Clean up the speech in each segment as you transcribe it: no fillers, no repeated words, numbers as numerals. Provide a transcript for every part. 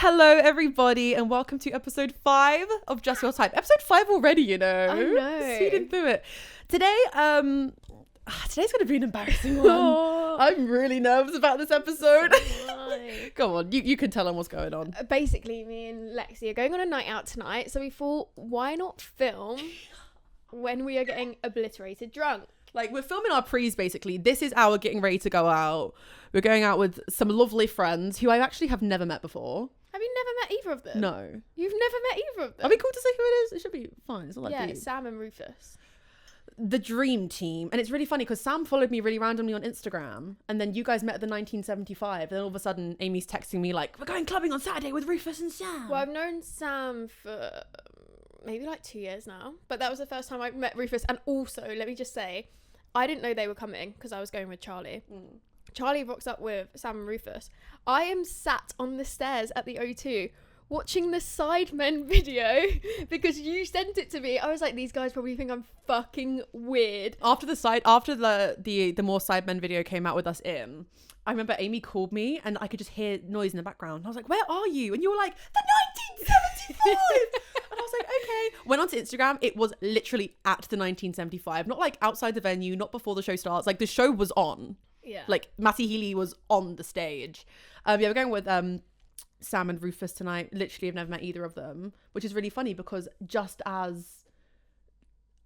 Hello, everybody, and welcome to episode 5 of Just Your Type. Episode 5 already, you know. I know. Speeding through it. Today, today's going to be an embarrassing one. I'm really nervous about this episode. Go on, you can tell them what's going on. Basically, me and Lexie are going on a night out tonight, so we thought, why not film when we are getting obliterated drunk? Like, we're filming our pre's, basically. This is our getting ready to go out. We're going out with some lovely friends who I actually have never met before. Have you never met either of them? No. You've never met either of them? Are we cool to say who it is? It should be fine. It's not like deep. Sam and Rufus. The dream team. And it's really funny because Sam followed me really randomly on Instagram, and then you guys met at the 1975, and then all of a sudden Amy's texting me like, we're going clubbing on Saturday with Rufus and Sam. Well, I've known Sam for maybe like 2 years now, but that was the first time I met Rufus. And also, let me just say, I didn't know they were coming because I was going with Charlie. Charlie rocks up with Sam and Rufus. I am sat on the stairs at the O2 watching the Sidemen video because you sent it to me. I was like, these guys probably think I'm fucking weird. After the more Sidemen video came out with us in, I remember Amy called me and I could just hear noise in the background. I was like, where are you? And you were like, the 1975. And I was like, okay. Went onto Instagram. It was literally at the 1975, not like outside the venue, not before the show starts. Like, the show was on. Yeah. Like, Matty Healy was on the stage. Yeah, we're going with Sam and Rufus tonight. Literally, I've never met either of them, which is really funny because just as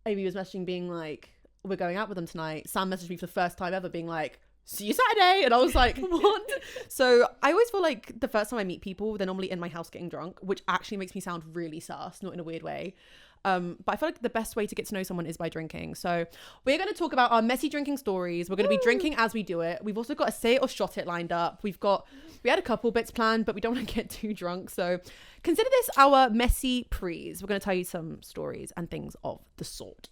Amy was messaging being like, we're going out with them tonight, Sam messaged me for the first time ever being like, see you Saturday. And I was like, what? So I always feel like the first time I meet people, they're normally in my house getting drunk, which actually makes me sound really sus, not in a weird way. But I feel like the best way to get to know someone is by drinking. So we're going to talk about our messy drinking stories. We're going to be drinking as we do it. We've also got a say it or shot it lined up. We had a couple bits planned, but we don't want to get too drunk. So consider this our messy pre's. We're going to tell you some stories and things of the sort.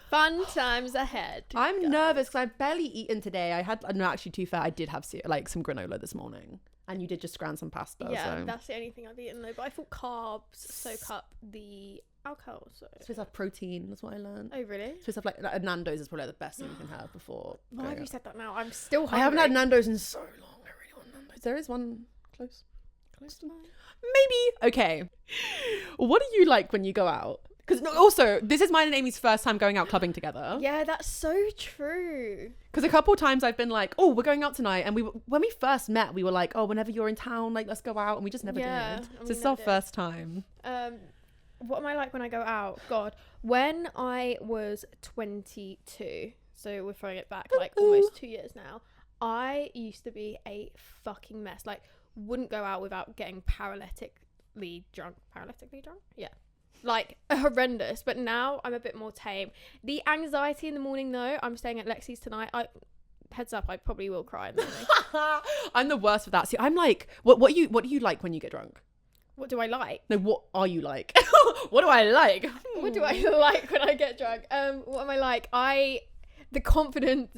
Fun times ahead. I'm nervous because I've barely eaten today. Actually, to be fair, I did have like some granola this morning. And you did just scran some pasta. Yeah, so. That's the only thing I've eaten though. But I thought carbs soak up the alcohol. So it's supposed to have protein. That's what I learned. Oh really? It's supposed to have like Nando's is probably like the best thing you can have before. Why have you said that now? I'm still hungry. I haven't had Nando's in so long. I really want Nando's. There is one close to mine. Maybe. Okay. What do you like when you go out? Because also, this is mine and Amy's first time going out clubbing together. Yeah, that's so true. Because a couple of times I've been like, oh, we're going out tonight. And when we first met, we were like, oh, whenever you're in town, like, let's go out. And we just never did. So this is our first time. What am I like when I go out? God, when I was 22, so we're throwing it back like almost 2 years now, I used to be a fucking mess. Like, wouldn't go out without getting paralytically drunk. Yeah. Like, horrendous. But now I'm a bit more tame. The anxiety in the morning though, I'm staying at Lexie's tonight. Heads up, I probably will cry in the morning. I'm the worst with that. See, I'm like, what do you like when you get drunk? What do I like? No, what are you like? What do I like? What do I like when I get drunk? What am I like? The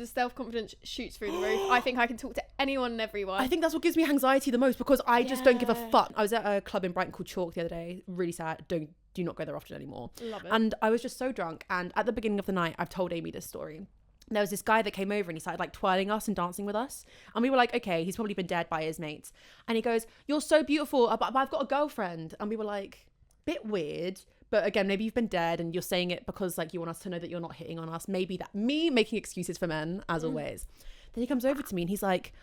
self-confidence shoots through the roof. I think I can talk to anyone and everyone. I think that's what gives me anxiety the most because I just don't give a fuck. I was at a club in Brighton called Chalk the other day. Really sad. Do not go there often anymore. Love it. And I was just so drunk. And at the beginning of the night, I've told Amy this story. There was this guy that came over and he started like twirling us and dancing with us. And we were like, okay, he's probably been dead by his mates. And he goes, you're so beautiful, but I've got a girlfriend. And we were like, bit weird. But again, maybe you've been dead and you're saying it because like you want us to know that you're not hitting on us. Maybe that me making excuses for men, as always. Then he comes over to me and he's like,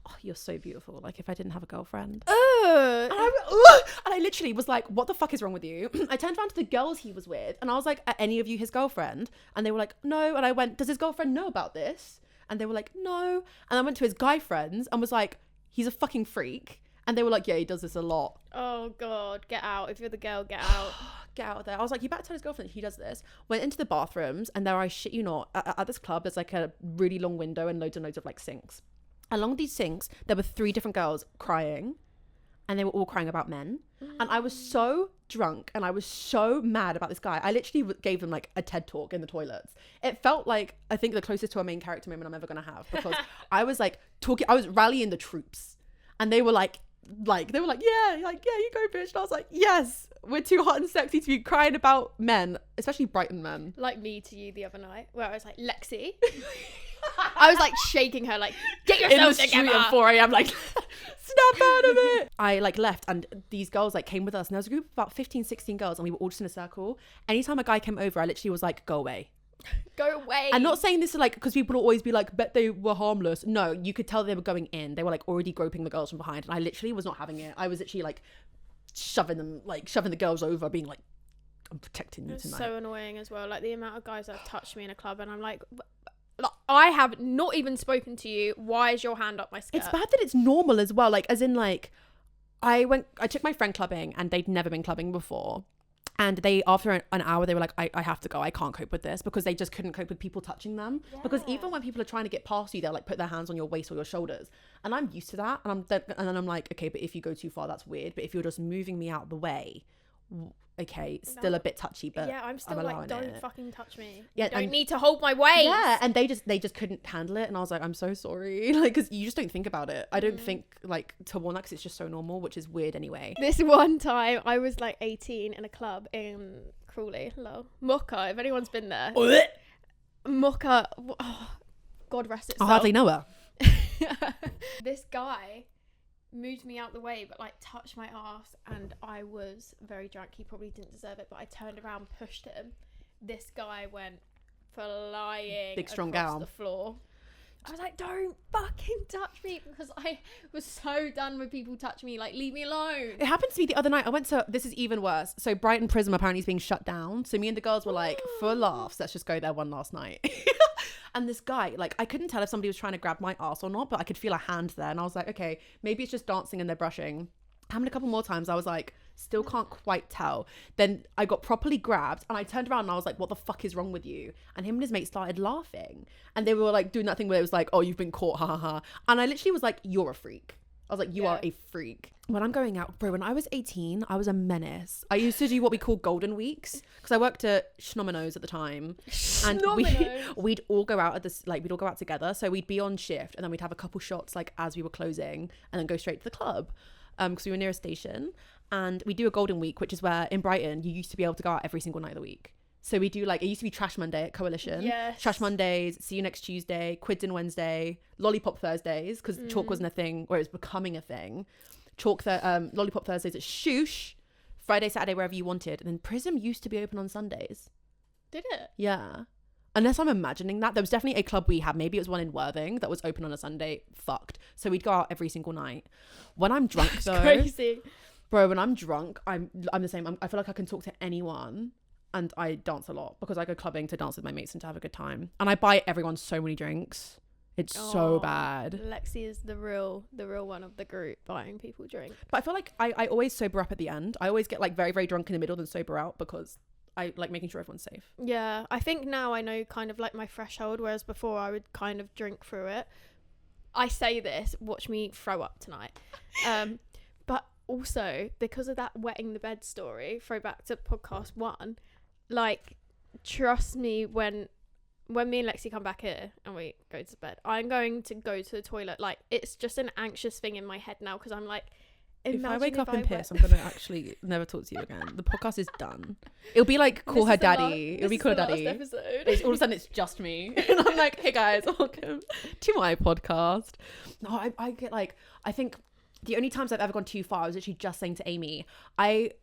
oh, you're so beautiful. Like if I didn't have a girlfriend. And I literally was like, what the fuck is wrong with you? I turned around to the girls he was with and I was like, are any of you his girlfriend? And they were like, no. And I went, does his girlfriend know about this? And they were like, no. And I went to his guy friends and was like, he's a fucking freak. And they were like, yeah, he does this a lot. Oh God, get out. If you're the girl, get out. Get out of there. I was like, you better tell his girlfriend that he does this. Went into the bathrooms and there, I shit you not, at this club, there's like a really long window and loads of like sinks. Along these sinks, there were 3 different girls crying and they were all crying about men. And I was so drunk and I was so mad about this guy. I literally gave them like a TED talk in the toilets. It felt like, I think the closest to a main character moment I'm ever going to have because I was like I was rallying the troops and they were like like, they were like, yeah, you go, bitch. And I was like, yes, we're too hot and sexy to be crying about men, especially Brighton men. Like me to you the other night, where I was like, Lexie. I was like shaking her, like, get yourself together. In the street at 4 a.m. like, snap out of it. I like left, and these girls like came with us, and there was a group of about 15, 16 girls, and we were all just in a circle. Anytime a guy came over, I literally was like, go away. Go away. I'm not saying this like because people will always be like, bet they were harmless. No, you could tell they were going in. They were like already groping the girls from behind, and I literally was not having it. I was literally like shoving the girls over, being like, I'm protecting you tonight. So annoying as well. Like the amount of guys that have touched me in a club, and I'm like, I have not even spoken to you. Why is your hand up my skirt? It's bad that it's normal as well. Like, as in, like, I took my friend clubbing, and they'd never been clubbing before. And they, after an hour, they were like, I have to go. I can't cope with this, because they just couldn't cope with people touching them. Yeah. Because even when people are trying to get past you, they'll like put their hands on your waist or your shoulders. And I'm used to that. And then I'm like, okay, but if you go too far, that's weird. But if you're just moving me out the way, okay, still a bit touchy, but yeah, I'm still like, don't fucking touch me. Yeah, you don't need to hold my waist. Yeah, and they just couldn't handle it, and I was like, I'm so sorry, like, because you just don't think about it. I don't think like to warn that, because it's just so normal, which is weird anyway. This one time, I was like 18 in a club in Crawley, Mocha. If anyone's been there, Mocha. Oh, God rest its soul. I hardly know her. This guy moved me out the way, but like touched my ass, and I was very drunk. He probably didn't deserve it, but I turned around, pushed him. This guy went flying big strong across gal the floor. I was like, don't fucking touch me, because I was so done with people touching me. Like, leave me alone. It happened to me the other night. I went to, this is even worse, so Brighton Prism apparently is being shut down, so me and the girls were like, for laughs, let's just go there one last night. And this guy, like, I couldn't tell if somebody was trying to grab my ass or not, but I could feel a hand there, and I was like, okay, maybe it's just dancing and they're brushing. Happened a couple more times. I was like, still can't quite tell. Then I got properly grabbed, and I turned around and I was like, what the fuck is wrong with you? And him and his mate started laughing, and they were like doing that thing where it was like, oh, you've been caught, ha ha ha. And I literally was like, you're a freak. I was like, you are a freak. When I'm going out, bro, when I was 18, I was a menace. I used to do what we call golden weeks, because I worked at Schnomino's at the time. And we'd all go out at this, like, we'd all go out together. So we'd be on shift, and then we'd have a couple shots, like, as we were closing, and then go straight to the club. Because we were near a station. And we do a golden week, which is where in Brighton, you used to be able to go out every single night of the week. So we do, like, it used to be Trash Monday at Coalition. Yes. Trash Mondays, See You Next Tuesday, Quids in Wednesday, Lollipop Thursdays, because chalk wasn't a thing, or it was becoming a thing. Lollipop Thursdays at Shoosh, Friday, Saturday, wherever you wanted. And then Prism used to be open on Sundays. Did it? Yeah. Unless I'm imagining that. There was definitely a club we had, maybe it was one in Worthing, that was open on a Sunday. Fucked. So we'd go out every single night. When I'm drunk, That's though. crazy. Bro, when I'm drunk, I'm the same. I feel like I can talk to anyone, and I dance a lot, because I go clubbing to dance with my mates and to have a good time. And I buy everyone so many drinks. It's so bad. Lexie is the real one of the group, buying people drinks. But I feel like I always sober up at the end. I always get like very, very drunk in the middle, then sober out, because I like making sure everyone's safe. Yeah, I think now I know kind of like my threshold, whereas before I would kind of drink through it. I say this, watch me throw up tonight. But also, because of that wetting the bed story, throw back to podcast 1, like, trust me, when me and Lexie come back here and we go to bed, I'm going to go to the toilet. Like, it's just an anxious thing in my head now, because I'm like, if I wake up and piss, I'm going to actually never talk to you again. The podcast is done. It'll be like, call her daddy. It'll be call her daddy. All of a sudden, it's just me. And I'm like, hey guys, welcome to my podcast. No, I get like, I think the only times I've ever gone too far, I was actually just saying to Amy,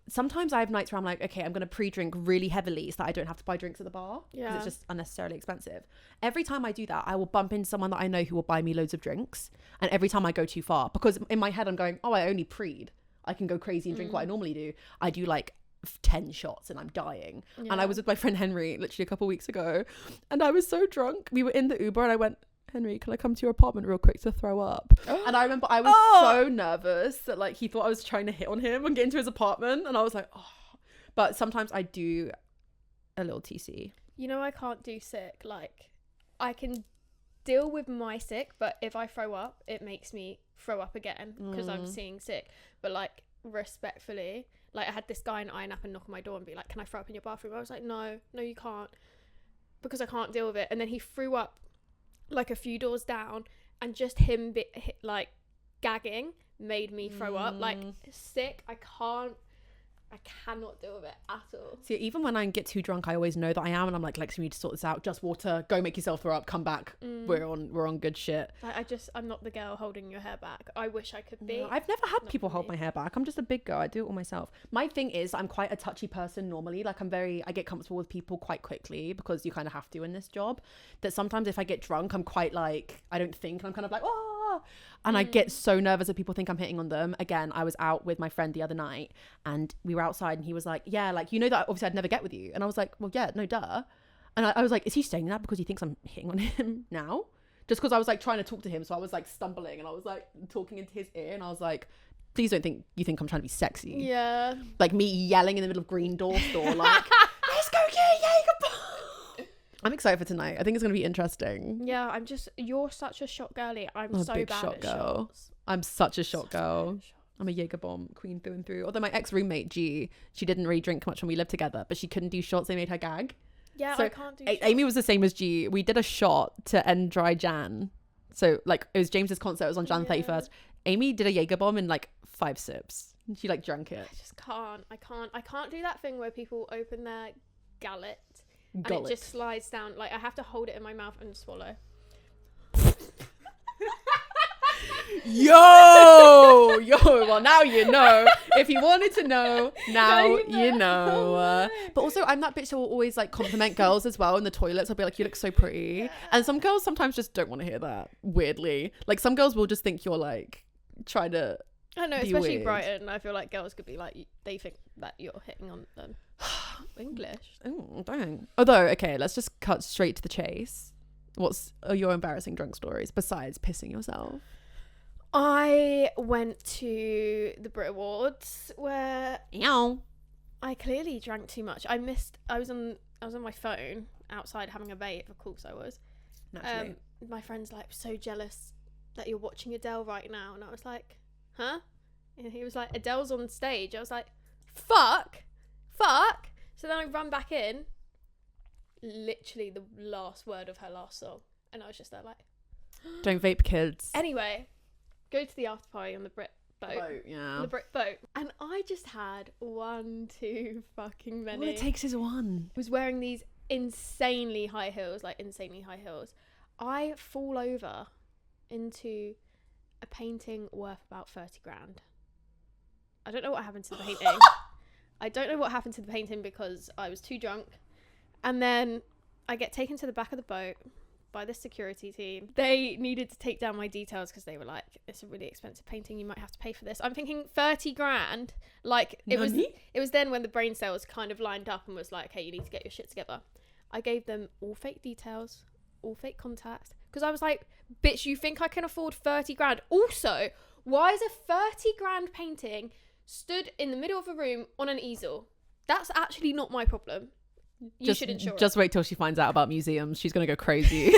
sometimes I have nights where I'm like, okay, I'm going to pre-drink really heavily so that I don't have to buy drinks at the bar. Yeah. Because it's just unnecessarily expensive. Every time I do that, I will bump into someone that I know who will buy me loads of drinks. And every time I go too far, because in my head I'm going, oh, I only pre'd. I can go crazy and drink what I normally do. I do like 10 shots and I'm dying. Yeah. And I was with my friend Henry literally a couple of weeks ago, and I was so drunk. We were in the Uber and I went, Henry, can I come to your apartment real quick to throw up? And I remember I was so nervous that like he thought I was trying to hit on him and get into his apartment, and I was like, oh. But sometimes I do a little TC. You know, I can't do sick. Like, I can deal with my sick, but if I throw up, it makes me throw up again because I'm seeing sick. But like, respectfully, like, I had this guy in Iron Up and knock on my door and be like, can I throw up in your bathroom? I was like, no you can't, because I can't deal with it. And then he threw up like a few doors down, and just him like gagging made me throw up. Like, sick. I cannot deal with it at all. See, even when I get too drunk, I always know that I am, and I'm like, Lexie, we need to sort this out. Just water. Go make yourself throw up. Come back. We're on good shit. I'm not the girl holding your hair back. I wish I could be. No, I've never had people hold my hair back. I'm just a big girl. I do it all myself. My thing is, I'm quite a touchy person normally. Like, I get comfortable with people quite quickly because you kind of have to in this job. That sometimes if I get drunk, I'm quite like, I don't think, and I'm kind of like, oh. And I get so nervous that people think I'm hitting on them. Again, I was out with my friend the other night and we were outside and he was like, yeah, like, you know that obviously I'd never get with you. And I was like, well, yeah, no, duh. And I was like, is he saying that because he thinks I'm hitting on him now? Just because I was like trying to talk to him. So I was like stumbling and I was like talking into his ear and I was like, please don't think you think I'm trying to be sexy. Yeah. Like me yelling in the middle of Green Door store, like, let's go get Jaeger. I'm excited for tonight. I think it's going to be interesting. Yeah, you're such a shot girly. I'm so bad at shots. I'm such a shot girl. I'm a Jaeger bomb queen through and through. Although my ex-roommate, G, she didn't really drink much when we lived together, but she couldn't do shots. They made her gag. Yeah, so I can't do shots. Amy was the same as G. We did a shot to end dry Jan. So, like, it was James's concert. It was on Jan 31st. Amy did a Jaeger bomb in, like, 5 sips. She, like, drank it. I just can't. I can't do that thing where people open their gullet. And it just slides down. Like, I have to hold it in my mouth and swallow. Yo, well, now you know. If you wanted to know, now you know. But also, I'm that bitch who will always, like, compliment girls as well in the toilets. I'll be like, you look so pretty. Yeah. And some girls sometimes just don't want to hear that, weirdly. Like, some girls will just think you're, like, trying to I know, especially weird. Brighton. I feel like girls could be like, they think that you're hitting on them. English. Oh, dang. Although, okay, let's just cut straight to the chase. What are your embarrassing drunk stories besides pissing yourself? I went to the Brit Awards where I clearly drank too much. I was on my phone outside having a vape. Of course I was. Naturally. My friend's like, so jealous that you're watching Adele right now, and I was like, huh? And he was like, Adele's on stage. I was like, fuck. So then I ran back in, literally the last word of her last song, and I was just there like, don't vape, kids. Anyway, go to the after party on the Brit boat. Yeah. The Brit boat. And I just had one too fucking many. All it takes is one. I was wearing these insanely high heels. I fall over into a painting worth about 30 grand. I don't know what happened to the painting. I don't know what happened to the painting because I was too drunk. And then I get taken to the back of the boat by the security team. They needed to take down my details because they were like, it's a really expensive painting, you might have to pay for this. I'm thinking 30 grand. Like, it was then when the brain cells kind of lined up and was like, hey, you need to get your shit together. I gave them all fake details, all fake contacts, because I was like, bitch, you think I can afford 30 grand? Also, why is a 30 grand painting stood in the middle of a room on an easel? That's actually not my problem. You should insure it. Just wait till she finds out about museums. She's going to go crazy.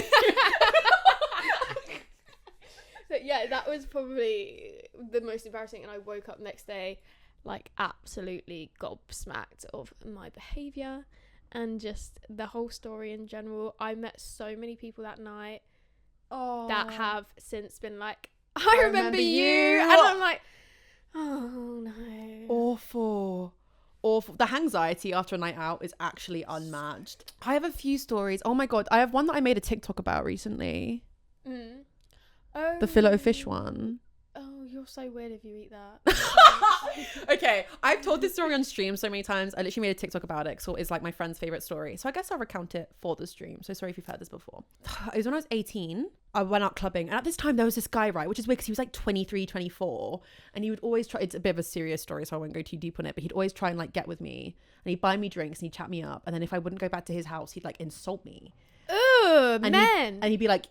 But yeah, that was probably the most embarrassing. And I woke up next day like absolutely gobsmacked of my behaviour and just the whole story in general. I met so many people that night that have since been like, I remember you. And I'm like, oh no. Awful. The anxiety after a night out is actually unmatched. I have a few stories. Oh my god, I have one that I made a TikTok about recently. The fillet of fish one. Oh, you're so weird if you eat that. Okay, I've told this story on stream so many times. I literally made a TikTok about it, so it's like my friend's favorite story. So I guess I'll recount it for the stream. So sorry if you've heard this before. It was when I was 18. I went out clubbing, and at this time there was this guy, right, which is weird because he was like 23, 24, and he would always try. It's a bit of a serious story, so I won't go too deep on it, but he'd always try and like get with me, and he'd buy me drinks and he'd chat me up, and then if I wouldn't go back to his house, he'd like insult me. Ooh, and men. He'd be like,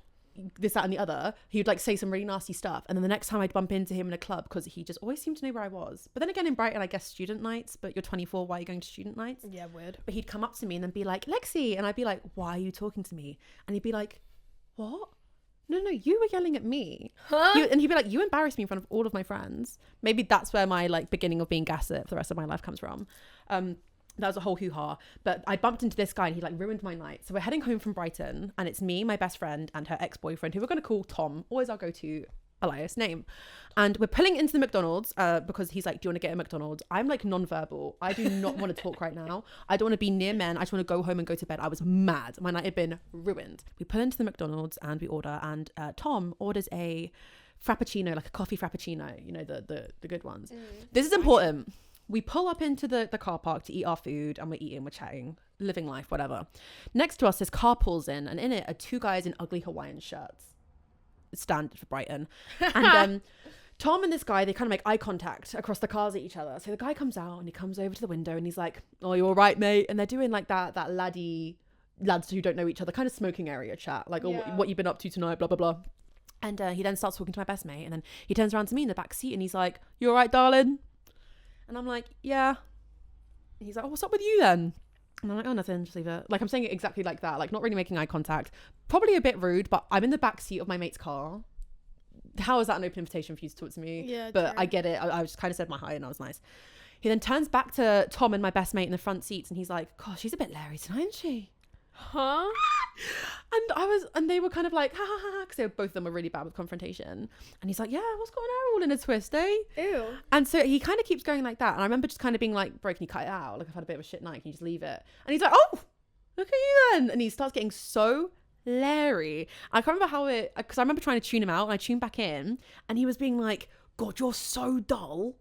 this, that, and the other. He would like say some really nasty stuff, and then the next time I'd bump into him in a club, because he just always seemed to know where I was. But then again, in Brighton, I guess student nights, but you're 24, why are you going to student nights? Yeah, weird. But he'd come up to me and then be like, Lexie, and I'd be like, why are you talking to me? And he'd be like, what? No, you were yelling at me. Huh? And he'd be like, you embarrassed me in front of all of my friends. Maybe that's where my like beginning of being gaslit for the rest of my life comes from. That was a whole hoo-ha. But I bumped into this guy and he like ruined my night. So we're heading home from Brighton, and it's me, my best friend, and her ex-boyfriend, who we're going to call Tom. Always our go-to Elias name. And we're pulling into the McDonald's because he's like, do you want to get a McDonald's? I'm like non-verbal. I do not want to talk right now. I don't want to be near men. I just want to go home and go to bed. I was mad. My night had been ruined. We pull into the McDonald's and we order, and Tom orders a frappuccino, like a coffee frappuccino, you know, the good ones. This is important. We pull up into the car park to eat our food, and we're eating, we're chatting, living life, whatever. Next to us, this car pulls in, and in it are two guys in ugly Hawaiian shirts. Standard for Brighton. And Tom and this guy, they kind of make eye contact across the cars at each other. So the guy comes out and he comes over to the window and he's like, oh, you all right, mate? And they're doing like that lads who don't know each other, kind of smoking area chat, like, oh, what you've been up to tonight, blah, blah, blah. And he then starts talking to my best mate, and then he turns around to me in the back seat and he's like, you all right, darling? And I'm like, yeah. And he's like, oh, what's up with you then? And I'm like, oh, nothing, just leave it. Like, I'm saying it exactly like that, like not really making eye contact. Probably a bit rude, but I'm in the back seat of my mate's car. How is that an open invitation for you to talk to me? Yeah, but true. I get it. I just kind of said my hi and I was nice. He then turns back to Tom and my best mate in the front seats and he's like, gosh, she's a bit Larry tonight, isn't she? Huh? And they were kind of like, ha ha ha, because both of them were really bad with confrontation. And he's like, yeah, what's going on, all in a twist, eh? Ew. And so he kind of keeps going like that. And I remember just kind of being like, bro, can you cut it out? Like, I've had a bit of a shit night, can you just leave it? And he's like, oh, look at you then. And he starts getting so Larry. I can't remember how because I remember trying to tune him out and I tuned back in and he was being like, God, you're so dull.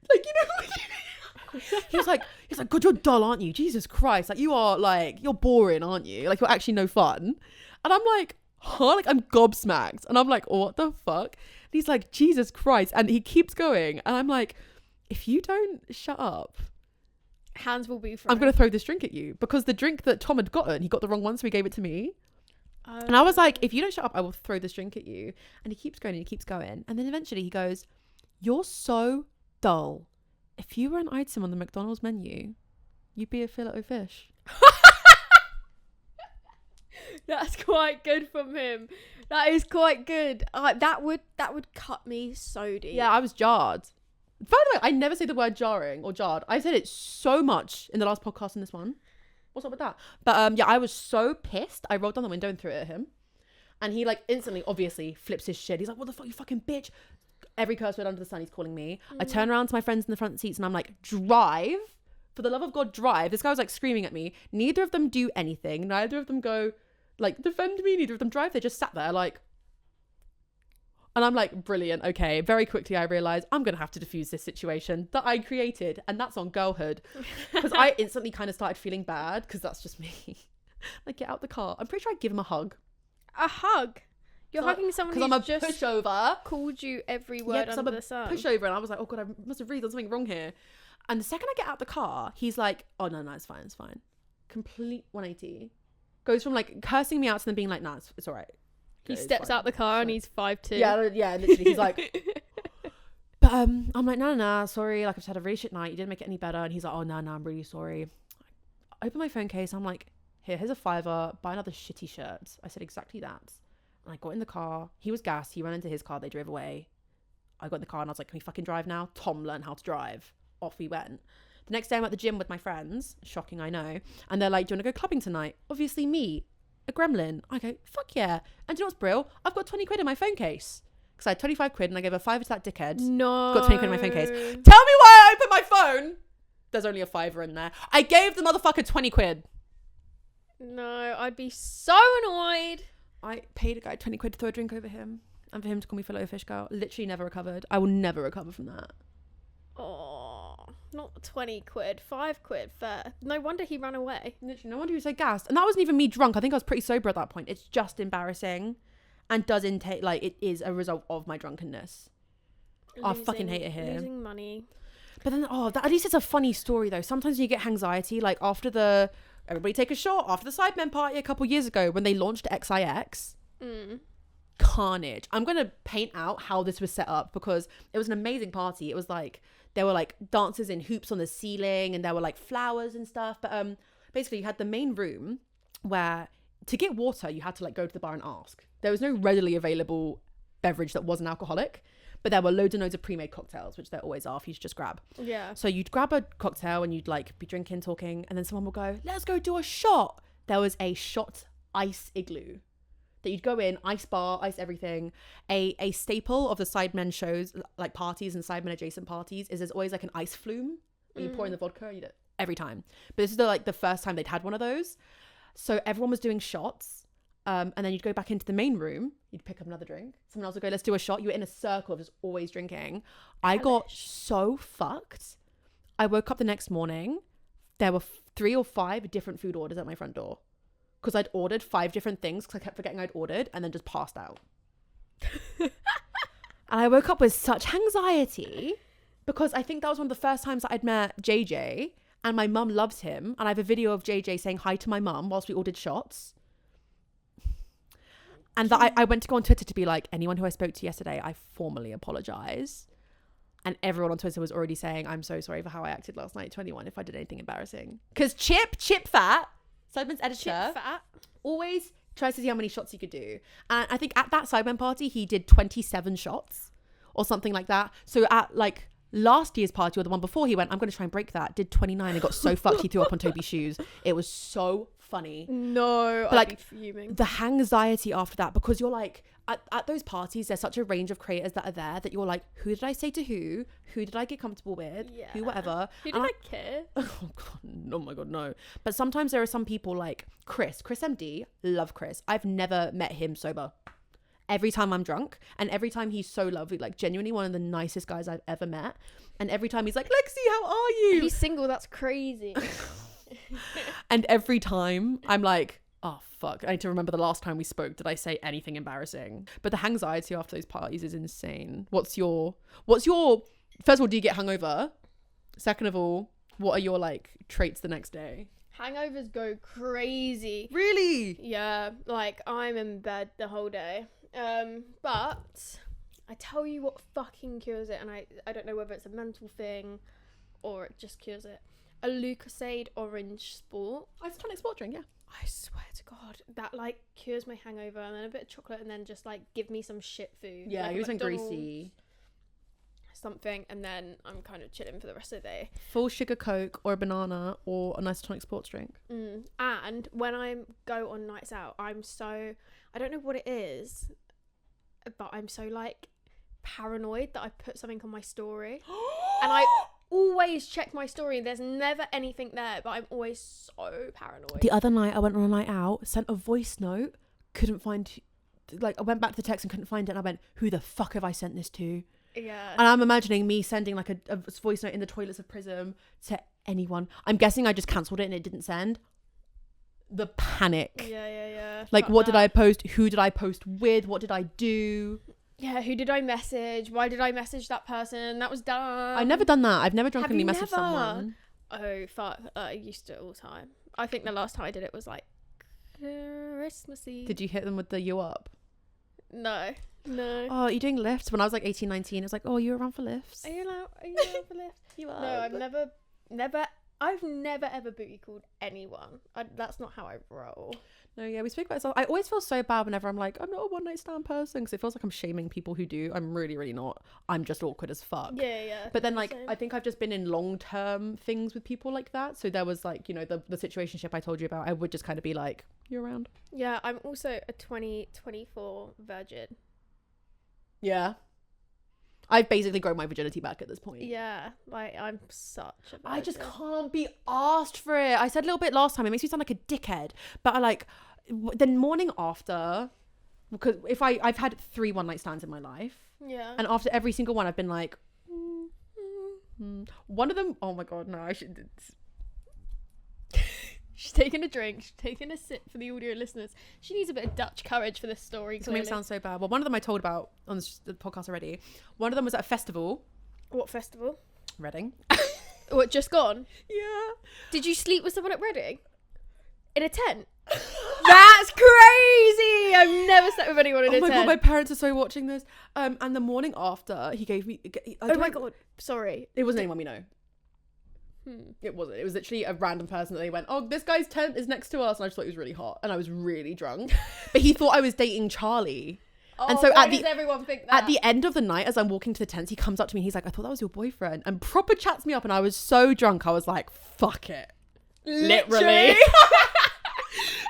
Like, you know, he's like, God, you're dull, aren't you? Jesus Christ. Like, you are like, you're boring, aren't you? Like, you're actually no fun. And I'm like, huh? Like, I'm gobsmacked. And I'm like, oh, what the fuck? And he's like, Jesus Christ. And he keeps going. And I'm like, if you don't shut up, Hands will be free. I'm going to throw this drink at you. Because the drink that Tom had gotten, he got the wrong one, so he gave it to me. And I was like, if you don't shut up, I will throw this drink at you. And he keeps going and he keeps going. And then eventually he goes, you're so dull. If you were an item on the McDonald's menu, you'd be a filet-o-fish. That's quite good from him. That is quite good. That would cut me so deep. Yeah, I was jarred. By the way, I never say the word jarring or jarred. I said it so much in the last podcast and this one. What's up with that? But yeah, I was so pissed. I rolled down the window and threw it at him. And he like instantly, obviously, flips his shit. He's like, what the fuck, you fucking bitch. Every curse word under the sun he's calling me. I turn around to my friends in the front seats and I'm like, drive. For the love of God, drive. This guy was like screaming at me. Neither of them do anything. Neither of them go like defend me. Neither of them drive. They just sat there like. And I'm like, brilliant. Okay. Very quickly I realized I'm going to have to diffuse this situation that I created. And that's on girlhood. Because I instantly kind of started feeling bad because that's just me. Like, get out the car. I'm pretty sure I'd give him a hug. A hug? You're hugging someone who's I'm a just pushover. Called you every word under the sun. Pushover, and I was like, oh God, I must have really done something wrong here. And the second I get out the car, he's like, oh no, it's fine. Complete 180. Goes from like cursing me out to then being like, nah, it's all right. He steps out the car and he's 5'2". Yeah, literally. He's like, but I'm like, no, sorry. Like, I've just had a really shit night. You didn't make it any better. And he's like, oh no, I'm really sorry. I open my phone case. I'm like, here's a $5. Buy another shitty shirt. I said exactly that. And I got in the car. He was gassed. He ran into his car. They drove away. I got in the car and I was like, can we fucking drive now? Tom learned how to drive. Off we went. The next day I'm at the gym with my friends. Shocking, I know. And they're like, do you want to go clubbing tonight? Obviously me, a gremlin. I go, fuck yeah. And do you know what's brill? I've got 20 quid in my phone case. Because I had 25 quid and I gave a $5 to that dickhead. No. Got 20 quid in my phone case. Tell me why I opened my phone. There's only a $5 in there. I gave the motherfucker 20 quid. No, I'd be so annoyed. I paid a guy 20 quid to throw a drink over him. And for him to call me filet-o-fish girl. Literally never recovered. I will never recover from that. Oh, not 20 quid. 5 quid. Fair. No wonder he ran away. Literally, no wonder he was so gassed. And that wasn't even me drunk. I think I was pretty sober at that point. It's just embarrassing. And does intake, like, it is a result of my drunkenness. I fucking hate it here. Losing money. But then, at least it's a funny story, though. Sometimes when you get anxiety, like, after everybody take a shot, after the Sidemen party a couple years ago, when they launched XIX. Carnage. I'm going to paint out how this was set up because it was an amazing party. It was like, there were like dancers in hoops on the ceiling and there were like flowers and stuff. But basically you had the main room where to get water, you had to like go to the bar and ask. There was no readily available beverage that wasn't alcoholic, but there were loads and loads of pre-made cocktails, which there always are for you to just grab. Yeah. So you'd grab a cocktail and you'd like be drinking, talking, and then someone would go, let's go do a shot. There was a shot ice igloo that you'd go in, ice bar, ice everything. A staple of the Sidemen shows, like parties and Sidemen adjacent parties, is there's always like an ice flume where you pour in the vodka, you do it every time. But this is the first time they'd had one of those. So everyone was doing shots. And then you'd go back into the main room, you'd pick up another drink. Someone else would go, let's do a shot. You were in a circle of just always drinking. I got so fucked. I woke up the next morning. There were 3 or 5 different food orders at my front door. Because I'd ordered 5 different things because I kept forgetting I'd ordered and then just passed out. And I woke up with such anxiety because I think that was one of the first times that I'd met JJ, and my mum loves him. And I have a video of JJ saying hi to my mum whilst we all did shots. And that I went to go on Twitter to be like, anyone who I spoke to yesterday, I formally apologise. And everyone on Twitter was already saying, I'm so sorry for how I acted last night, 21, if I did anything embarrassing. Because Chip Fat, Sidemen's editor, always tries to see how many shots he could do. And I think at that Sidemen party, he did 27 shots or something like that. So at like last year's party or the one before, he went, I'm going to try and break that. Did 29 and got so fucked he threw up on Toby's shoes. It was so funny. No, but I'd like, be fuming. the anxiety after that, because you're like, at those parties, there's such a range of creators that are there that you're like, who did I say to who? Who did I get comfortable with? Yeah. Who, whatever. Who did I kiss? Oh, God, oh my God, no. But sometimes there are some people like Chris MD, love Chris. I've never met him sober. Every time I'm drunk, and every time he's so lovely, like genuinely one of the nicest guys I've ever met. And every time he's like, Lexie, how are you? He's single, that's crazy. And every time I'm like, oh fuck, I need to remember the last time we spoke. Did I say anything embarrassing? But the anxiety after those parties is insane. What's your first of all, do you get hungover? Second of all, what are your like traits the next day? Hangovers go crazy. Really? Yeah, like I'm in bed the whole day. But I tell you what fucking cures it, and I don't know whether it's a mental thing or it just cures it. A Lucozade orange sport. It's a tonic sport drink, yeah. I swear to God, that like cures my hangover, and then a bit of chocolate, and then just like give me some shit food. Yeah, like you're something McDonald's, greasy. something, and then I'm kind of chilling for the rest of the day. Full sugar Coke or a banana or a nice tonic sports drink. And when I go on nights out, I don't know what it is, but I'm so like paranoid that I put something on my story. And I always check my story and there's never anything there, but I'm always so paranoid. The other night I went on a night out, sent a voice note, couldn't find, like I went back to the text and couldn't find it, and I went, who the fuck have I sent this to? Yeah. And I'm imagining me sending like a voice note in the toilets of Prism to anyone. I'm guessing I just cancelled it and it didn't send. The panic. Yeah. Like, Fuck what did that. I post? Who did I post with? What did I do? Yeah, who did I message? Why did I message that person? That was dumb. I've never done that. I've never Have drunkenly you messaged never? someone. Oh, fuck. I used to it all the time. I think the last time I did it was like Christmassy. Did you hit them with the you up? No. Oh, you're doing lifts? When I was like 18, 19, it was like, oh, you're around for lifts? Are you around for lift? You are. No, I've never ever booty called anyone. That's not how I roll. No, yeah, we speak about it. I always feel so bad whenever I'm like, I'm not a one night stand person, because it feels like I'm shaming people who do. I'm really, really not. I'm just awkward as fuck. Yeah. But then, like, Same. I think I've just been in long-term things with people like that. So there was, like, you know, the situationship I told you about, I would just kind of be like, you're around. Yeah, I'm also a 2024 virgin. Yeah. I've basically grown my virginity back at this point. Yeah, like I'm such a virgin. I just can't be asked for it. I said a little bit last time. It makes me sound like a dickhead. But I like, the morning after, because I've had 3 one-night stands in my life. Yeah. And after every single one, I've been like, one of them, oh my God, no, I should. She's taking a drink. She's taking a sip for the audio listeners. She needs a bit of Dutch courage for this story. It's going to sound so bad. Well, one of them I told about on the podcast already. One of them was at a festival. What festival? Reading. What, just gone? Yeah. Did you sleep with someone at Reading? In a tent? That's crazy! I've never slept with anyone in a tent. Oh my God, my parents are so watching this. And the morning after, he gave me... Oh my God, sorry. It wasn't anyone we know. It wasn't. It was literally a random person that they went, oh, this guy's tent is next to us. And I just thought he was really hot. And I was really drunk. But he thought I was dating Charlie. Oh, and so why does everyone think that? At the end of the night, as I'm walking to the tents, he comes up to me. He's like, I thought that was your boyfriend. And proper chats me up. And I was so drunk. I was like, fuck it. Literally.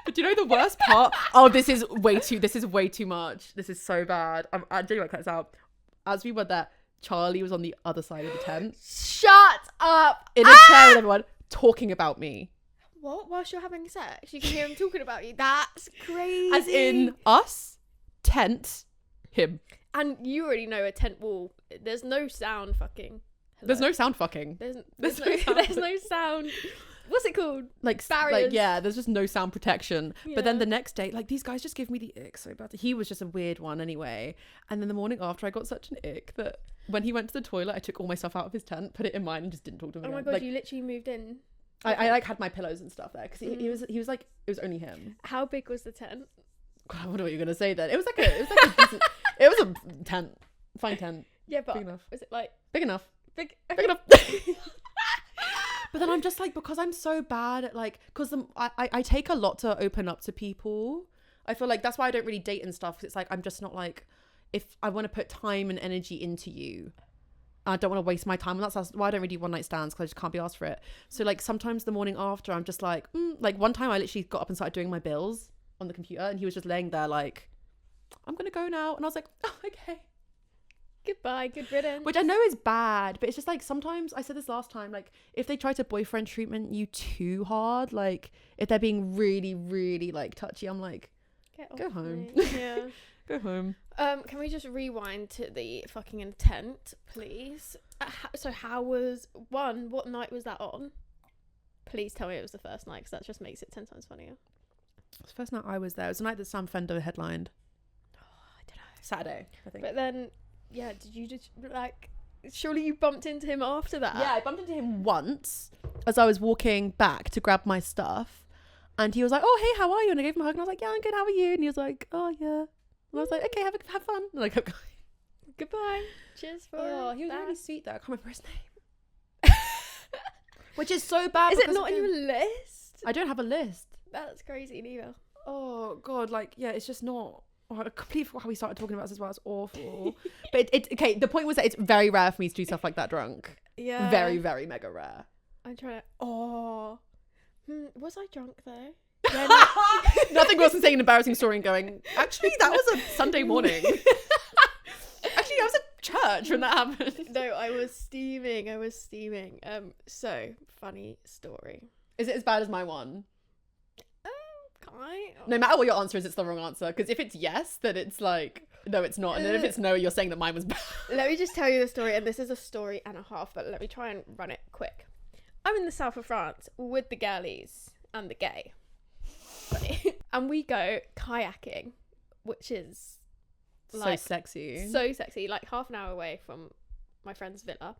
But do you know the worst part? Oh, this is way too much. This is so bad. I do cut this out. As we were there, Charlie was on the other side of the tent. Shut up. In a chair with everyone, talking about me. What? Whilst you're having sex? You can hear him talking about you. That's crazy. As in us, tent, him. And you already know a tent wall. There's no sound fucking. Hello. There's no sound fucking. There's no no sound. What's it called? Like barriers. Like, yeah, there's just no sound protection. Yeah. But then the next day, like these guys just give me the ick so bad. He was just a weird one anyway. And then the morning after, I got such an ick that when he went to the toilet, I took all my stuff out of his tent, put it in mine, and just didn't talk to him Oh again. my god, like, you literally moved in. I like had my pillows and stuff there because he was like, it was only him. How big was the tent? God, what are you gonna say then? It was like a decent, it was a tent, fine tent. Yeah, but big enough. Was it like Big enough. big Enough. But then I'm just like, because I'm so bad at like, because I take a lot to open up to people. I feel like that's why I don't really date and stuff. Because it's like, I'm just not like, if I want to put time and energy into you, I don't want to waste my time. And that's why I don't really do one night stands, because I just can't be asked for it. So like sometimes the morning after, I'm just like, like one time I literally got up and started doing my bills on the computer, and he was just laying there like, I'm going to go now. And I was like, oh, okay. Goodbye, good riddance. Which I know is bad, but it's just like sometimes, I said this last time, like if they try to boyfriend treatment you too hard, like if they're being really, really like touchy, I'm like, go home. Yeah. Go home. Can we just rewind to the fucking intent, please? So what night was that on? Please tell me it was the first night, because that just makes it 10 times funnier. The first night I was there, it was the night that Sam Fender headlined. Oh, I don't know. Saturday, I think. But then, yeah, did you just, like, surely you bumped into him after that? Yeah, I bumped into him once as I was walking back to grab my stuff. And he was like, oh, hey, how are you? And I gave him a hug, and I was like, yeah, I'm good, how are you? And he was like, oh, yeah. And I was like, okay, have fun. And I kept going. Goodbye. Cheers for he was that. really sweet though. I can't remember his name. Which is so bad. Is it not on your list? I don't have a list. That's crazy neither. Oh god, like yeah, it's just not. Oh, I completely forgot how we started talking about this as well. It's awful. But it's okay. The point was that it's very rare for me to do stuff like that drunk. Yeah. Very, very mega rare. I'm trying to. Was I drunk though? Yeah, nothing worse than saying an embarrassing story and going, actually, that was a Sunday morning. Actually, I was at church when that happened. No, I was steaming. So funny story. Is it as bad as my one? Kind of. No matter what your answer is, it's the wrong answer. Because if it's yes, then it's like, no, it's not. And then if it's no, you're saying that mine was bad. Let me just tell you the story. And this is a story and a half, but let me try and run it quick. I'm in the south of France with the girlies and the gay. And we go kayaking, which is like so sexy, like half an hour away from my friend's villa.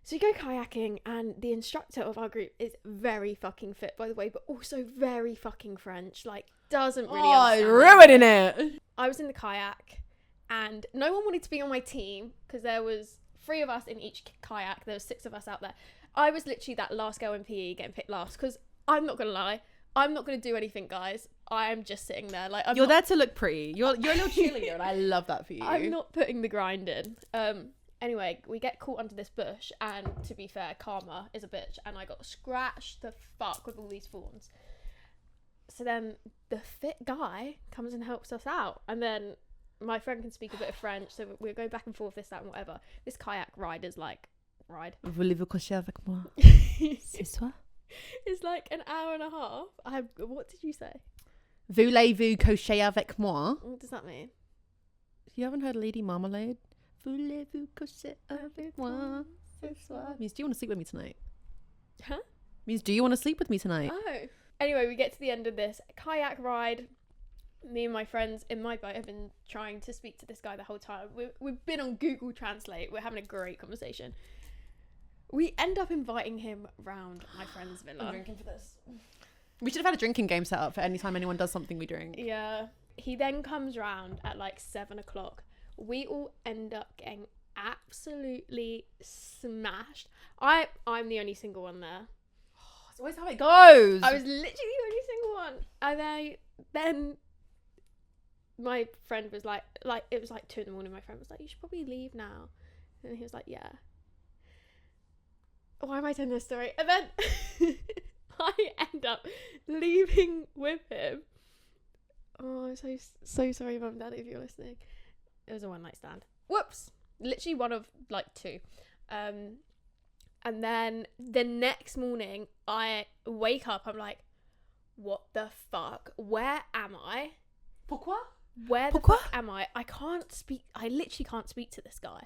So we go kayaking, and the instructor of our group is very fucking fit, by the way, but also very fucking French, like doesn't really understand ruining it. I was in the kayak, and no one wanted to be on my team because there was 3 of us in each kayak. There was 6 of us out there. I was literally that last girl in PE getting picked last, because I'm not gonna lie, I'm not going to do anything, guys. I'm just sitting there. Like you're there to look pretty. You're a little cheerleader, and I love that for you. I'm not putting the grind in. Anyway, we get caught under this bush, and to be fair, Karma is a bitch, and I got scratched the fuck with all these thorns. So then the fit guy comes and helps us out, and then my friend can speak a bit of French, so we're going back and forth, this, that, and whatever. This kayak rider's like, Voulez-vous coucher avec moi ce soir? It's like an hour and a half. What did you say? Voulez-vous coucher avec moi? What does that mean? You haven't heard Lady Marmalade? Voulez-vous coucher avec moi ce soir? Means, do you want to sleep with me tonight? Huh? Means, do you want to sleep with me tonight? Oh. Anyway, we get to the end of this kayak ride. Me and my friends in my boat have been trying to speak to this guy the whole time. We've been on Google Translate. We're having a great conversation. We end up inviting him round my friend's villa. I'm drinking for this. We should have had a drinking game set up for any time anyone does something we drink. Yeah. He then comes round at like 7 o'clock. We all end up getting absolutely smashed. I'm the only single one there. Oh, it's always how it goes. I was literally the only single one. And then my friend was like it was like 2 a.m. My friend was like, you should probably leave now. And he was like, yeah. Why am I telling this story? And then I end up leaving with him. Oh, I'm so sorry, Mum and Dad, if you're listening. It was a one night stand. Whoops. Literally one of like two. And then the next morning, I wake up. I'm like, what the fuck? Where am I? Pourquoi? Where the fuck am I? I can't speak. I literally can't speak to this guy.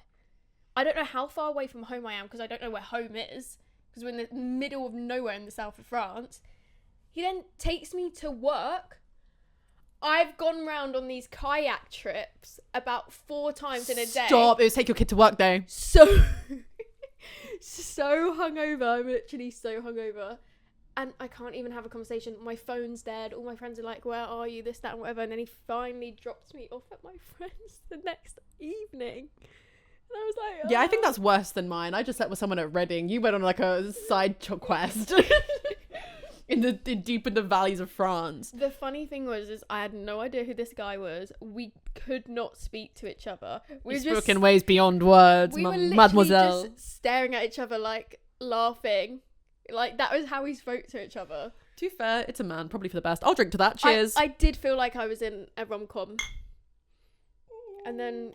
I don't know how far away from home I am because I don't know where home is because we're in the middle of nowhere in the south of France. He then takes me to work. I've gone round on these kayak trips about 4 times in a day. Stop. It was take your kid to work day. So hungover. I'm literally so hungover. And I can't even have a conversation. My phone's dead. All my friends are like, where are you? This, that, and whatever. And then he finally drops me off at my friend's the next evening. And I was like, oh. Yeah, I think that's worse than mine. I just slept with someone at Reading. You went on like a side quest deep in the valleys of France. The funny thing is I had no idea who this guy was. We could not speak to each other. We spoke in ways beyond words, we were literally mademoiselle. just staring at each other, like laughing. Like that was how we spoke to each other. To be fair, it's a man, probably for the best. I'll drink to that. Cheers. I did feel like I was in a rom-com. And then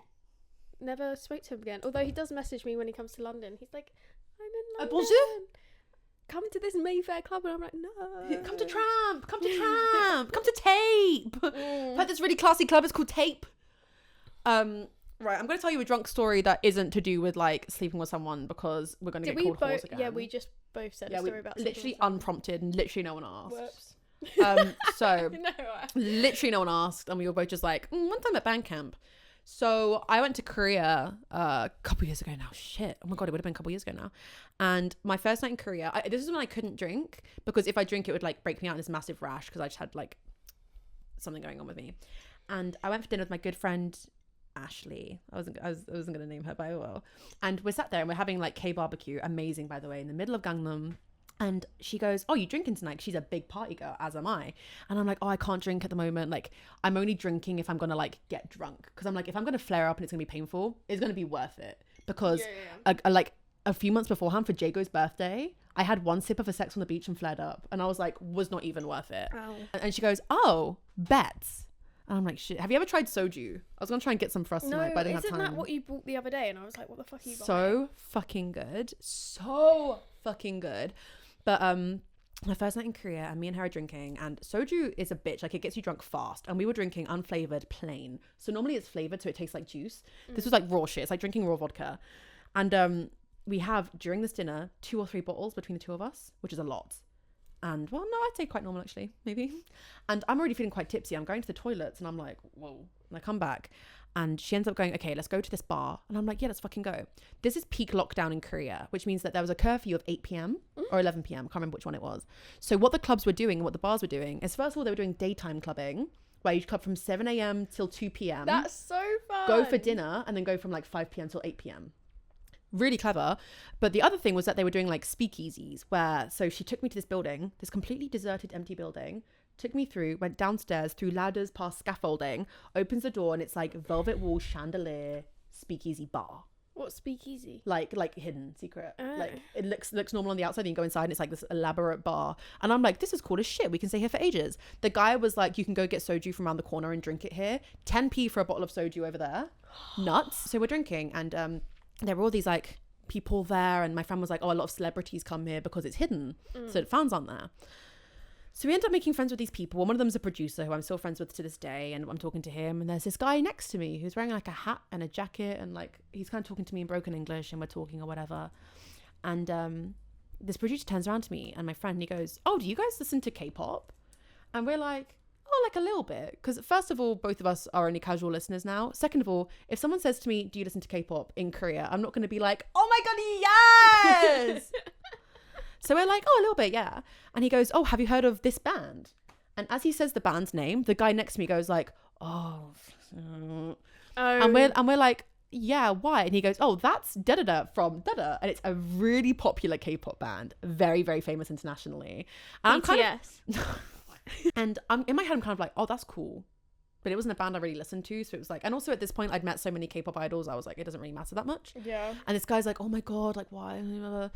never spoke to him again. Although he does message me when he comes to London. He's like, I'm in London. Bonjour. Come to this Mayfair club. And I'm like, no. Come to Tramp. Come to Tramp. Come to Tape. I've had this really classy club. It's called Tape. Right, I'm going to tell you a drunk story that isn't to do with like sleeping with someone because we're going to get called whores again. Yeah, we just both said a story about literally unprompted and literally no one asked. Whoops. So literally no one asked, and we were both just like, one time at band camp. So I went to Korea a couple years ago now. Shit, oh my god, it would have been a couple years ago now. And my first night in Korea, this is when I couldn't drink because if I drink, it would like break me out in this massive rash because I just had like something going on with me. And I went for dinner with my good friend Ashley. I wasn't gonna name her, but I will. And we're sat there and we're having like K barbecue, amazing by the way, in the middle of Gangnam. And she goes, oh, you drinking tonight? She's a big party girl, as am I. And I'm like, oh, I can't drink at the moment. Like, I'm only drinking if I'm gonna like get drunk, because I'm like, if I'm gonna flare up and it's gonna be painful, it's gonna be worth it. Because like a few months beforehand for Jago's birthday, I had one sip of a Sex on the Beach and flared up, and I was like, was not even worth it. Ow. And she goes, oh, bets. And I'm like, shit, have you ever tried soju? I was gonna try and get some for us tonight, but I didn't have time. Isn't that what you bought the other day? And I was like, what the fuck are you buying? So fucking good. So fucking good. But my first night in Korea, and me and her are drinking, and soju is a bitch. Like, it gets you drunk fast. And we were drinking unflavored plain. So normally it's flavored, so it tastes like juice. This was like raw shit. It's like drinking raw vodka. And we have, during this dinner, 2 or 3 bottles between the two of us, which is a lot. And, well, no, I'd say quite normal, actually, maybe. And I'm already feeling quite tipsy. I'm going to the toilets, and I'm like, whoa. And I come back, and she ends up going, okay, let's go to this bar. And I'm like, yeah, let's fucking go. This is peak lockdown in Korea, which means that there was a curfew of 8 p.m. or 11 p.m. Can't remember which one it was. So what the clubs were doing and what the bars were doing is, first of all, they were doing daytime clubbing, where you club from 7 a.m. till 2 p.m. That's so fun. Go for dinner, and then go from like 5 p.m. till 8 p.m. Really clever. But the other thing was that they were doing like speakeasies, where, so she took me to this building, this completely deserted, empty building, took me through, went downstairs through ladders past scaffolding, opens the door, and it's like velvet wall chandelier speakeasy bar. What speakeasy? Like hidden secret. Oh. Like it looks normal on the outside, and you go inside and it's like this elaborate bar. And I'm like, this is cool as shit. We can stay here for ages. The guy was like, you can go get soju from around the corner and drink it here. 10p for a bottle of soju over there. Nuts. So we're drinking, and there were all these like people there, and my friend was like, oh, a lot of celebrities come here because it's hidden, so fans aren't there. So we end up making friends with these people. One of them's a producer who I'm still friends with to this day, and I'm talking to him, and there's this guy next to me who's wearing like a hat and a jacket, and like he's kind of talking to me in broken English, and we're talking or whatever. And this producer turns around to me and my friend, and he goes, oh, do you guys listen to K-pop? And we're like, oh, like a little bit. Because first of all, both of us are only casual listeners now. Second of all, if someone says to me, do you listen to K-pop in Korea? I'm not going to be like, oh my God, yes. So we're like, oh, a little bit, yeah. And he goes, oh, have you heard of this band? And as he says the band's name, the guy next to me goes like, oh. And we're like, yeah, why? And he goes, oh, that's da-da-da from da-da. And it's a really popular K-pop band. Very, very famous internationally. And BTS. And in my head, I'm kind of like, oh, that's cool. But it wasn't a band I really listened to. So it was like, and also at this point, I'd met so many K-pop idols. I was like, it doesn't really matter that much. Yeah. And this guy's like, oh my God, like, why?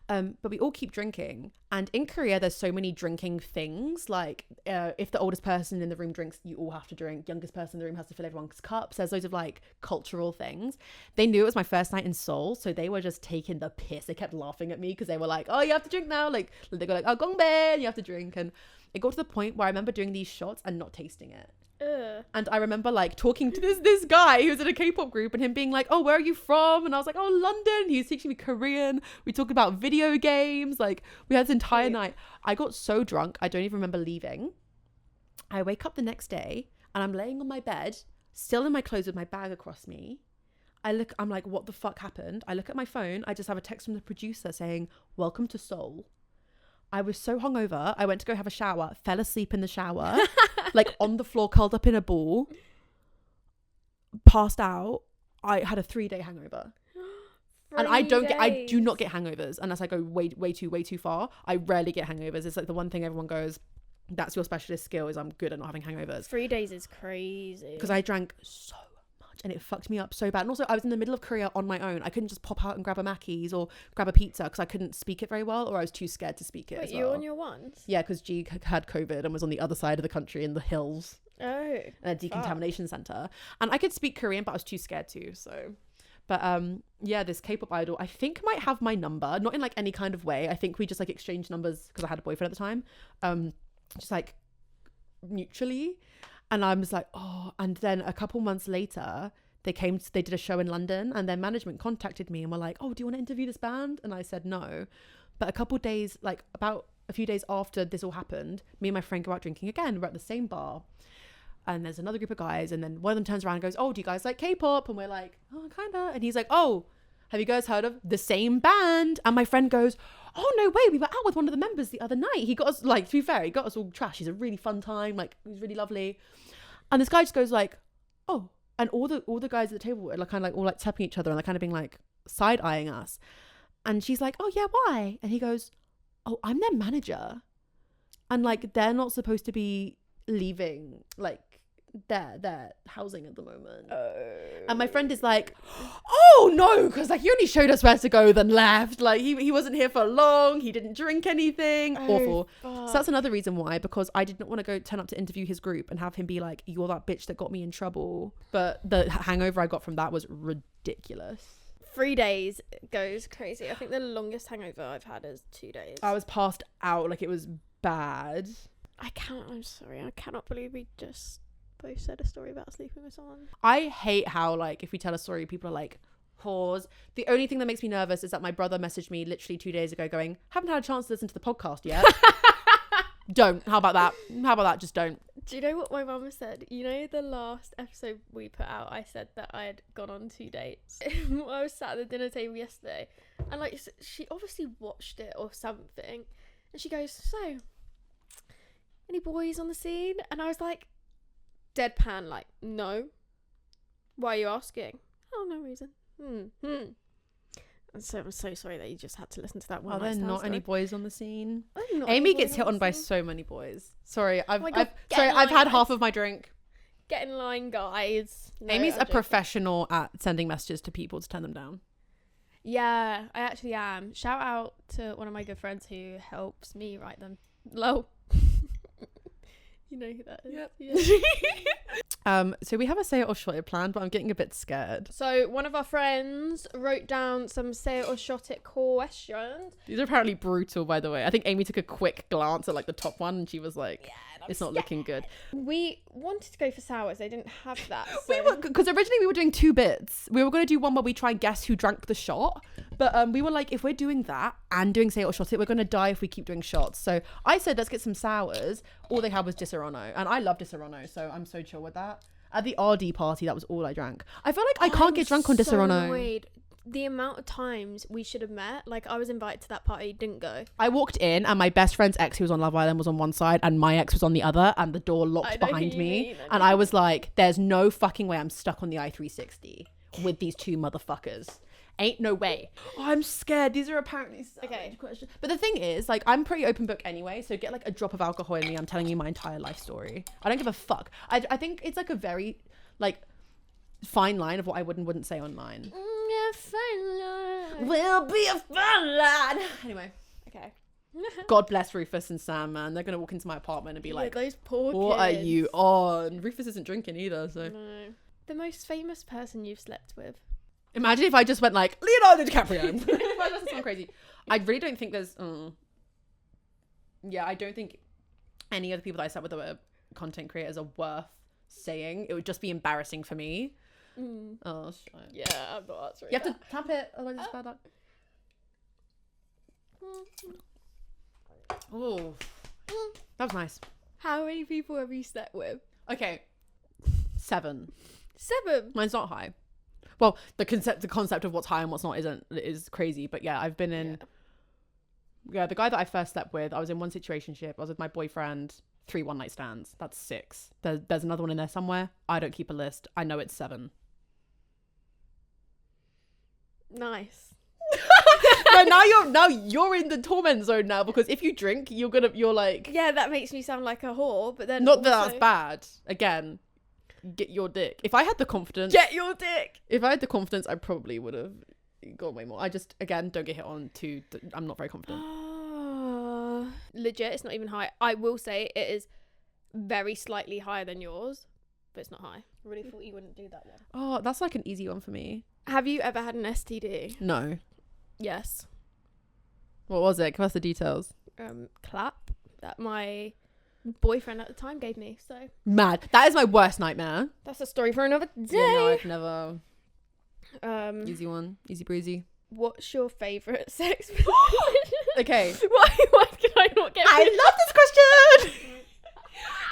But we all keep drinking. And in Korea, there's so many drinking things. Like, if the oldest person in the room drinks, you all have to drink. Youngest person in the room has to fill everyone's cups. There's loads of like cultural things. They knew it was my first night in Seoul, so they were just taking the piss. They kept laughing at me because they were like, "Oh, you have to drink now." Like they go like, "Oh, gongbae, you have to drink." And it got to the point where I remember doing these shots and not tasting it. And I remember like talking to this guy who was in a K-pop group and him being like, "Oh, where are you from?" And I was like, "Oh, London." He was teaching me Korean. We talked about video games. Like, we had this entire night. I got so drunk I don't even remember leaving. I wake up the next day and I'm laying on my bed, still in my clothes with my bag across me. I'm like, what the fuck happened? I look at my phone. I just have a text from the producer saying, "Welcome to Seoul." I was so hungover. I went to go have a shower, fell asleep in the shower, like on the floor, curled up in a ball, passed out. I had a 3-day hangover. And I do not get hangovers unless I go way too far. I rarely get hangovers. It's like the one thing everyone goes, that's your specialist skill, is I'm good at not having hangovers. 3 days is crazy. Because I drank so much and it fucked me up so bad. And also I was in the middle of Korea on my own. I couldn't just pop out and grab a Mackey's or grab a pizza because I couldn't speak it very well, or I was too scared to speak it. Wait, as well. you were on your ones? Yeah, because G had COVID and was on the other side of the country in the hills. Oh. A decontamination center. And I could speak Korean, but I was too scared to, so... But yeah, this K-pop idol I think might have my number, not in like any kind of way. I think we just like exchanged numbers because I had a boyfriend at the time, just like mutually. And I was like, oh. And then a couple months later they did a show in London and their management contacted me and were like, "Oh, do you want to interview this band?" And I said no. But about a few days after this all happened, me and my friend go out drinking again. We're at the same bar. And there's another group of guys, and then one of them turns around and goes, "Oh, do you guys like K-pop?" And we're like, "Oh, kinda." And he's like, "Oh, have you guys heard of the same band?" And my friend goes, "Oh, no way, we were out with one of the members the other night. He got us, like, to be fair, he got us all trash. He's a really fun time, like, he was really lovely." And this guy just goes like, "Oh," and all the guys at the table were like kind of like all like tapping each other and like kind of being like side-eyeing us. And she's like, "Oh yeah, why?" And he goes, "Oh, I'm their manager, and like they're not supposed to be leaving like their housing at the moment." And my friend is like, "Oh no," because like he only showed us where to go then left. Like he wasn't here for long, he didn't drink anything. Awful. So that's another reason why, because I did not want to go turn up to interview his group and have him be like, "You're that bitch that got me in trouble." But the hangover I got from that was ridiculous. 3 days goes crazy. I think the longest hangover I've had is 2 days. I was passed out, like it was bad. I'm sorry, I cannot believe we just both said a story about sleeping with someone. I hate how like if we tell a story people are like, pause. The only thing that makes me nervous is that my brother messaged me literally 2 days ago going, "Haven't had a chance to listen to the podcast yet." Don't. How about that? Just don't. Do you know what my mum said? You know the last episode we put out, I said that I had gone on 2 dates. I was sat at the dinner table yesterday and like she obviously watched it or something, and she goes, "So, any boys on the scene?" And I was like, deadpan, like, "No." "Why are you asking?" "Oh, no reason." And so I'm so sorry that you just had to listen to that one. Are there not any boys on the scene? Not Amy gets hit on by so many boys. Sorry, I've I've had half of my drink. Get in line, guys. No, Amy's I'm a joking. professional at sending messages to people to turn them down. Yeah, I actually am. Shout out to one of my good friends who helps me write them. Lol. You know who that is. Yep. Yeah. So we have a say it or shot it plan, but I'm getting a bit scared. So one of our friends wrote down some say it or shot it questions. These are apparently brutal, by the way. I think Amy took a quick glance at like the top one and she was like, it's not looking good. We wanted to go for sours. They didn't have that. So. We were, because originally we were doing 2 bits. We were going to do one where we try and guess who drank the shot. But we were like, if we're doing that and doing say it or shot it, we're going to die if we keep doing shots. So I said, let's get some sours. All they had was Disaronno. And I love Disaronno, so I'm so chill with that. At the RD party, that was all I drank. I feel like I can't get drunk on Disaronno. Annoyed. The amount of times we should have met, like I was invited to that party, didn't go. I walked in and my best friend's ex, who was on Love Island, was on one side and my ex was on the other, and the door locked behind me. And I was like, there's no fucking way I'm stuck on the I-360 with these 2 motherfuckers. Ain't no way. Oh, I'm scared. These are apparently okay questions. But the thing is, like, I'm pretty open book anyway, so get like a drop of alcohol in me, I'm telling you my entire life story. I don't give a fuck. I think it's like a very like fine line of what I would and wouldn't say online. Yeah, fun line. We'll be a fun line. Anyway. Okay. God bless Rufus and Sam, man. They're going to walk into my apartment and be like, those poor what kids. are you on? Rufus isn't drinking either, so. No. The most famous person you've slept with? Imagine if I just went like, Leonardo DiCaprio. That's sound crazy. I really don't think there's... Yeah, I don't think any of the people that I slept with that were content creators are worth saying. It would just be embarrassing for me. Oh, shit. Yeah, I'm not answering. You have to tap it, otherwise it's bad luck. Oh, that was nice. How many people have you slept with? Okay, 7. 7. Mine's not high. Well, the concept of what's high and what's not is crazy. But yeah, I've been in. Yeah, the guy that I first slept with, I was in one situationship. I was with my boyfriend. 3 one-night stands. That's 6. There's another one in there somewhere. I don't keep a list. I know it's 7. Nice. But now you're in the torment zone now, because if you drink, you're like, Yeah, that makes me sound like a whore, but then not that also... that's bad. Again, get your dick. If I had the confidence, Get your dick. If I had the confidence, I probably would have gone way more. I just, again, don't get hit on too. I'm not very confident. Legit, it's not even high. I will say it is very slightly higher than yours, but it's not high. I really thought you wouldn't do that one. Oh, that's like an easy one for me. Have you ever had an STD? No. Yes. What was it? Give us the details. Clap that my boyfriend at the time gave me. So Mad. That is my worst nightmare. that's a story for another day. Yeah, no, I've never. Easy one. Easy breezy. What's your favourite sex position? Okay. Why can I not get I love this question.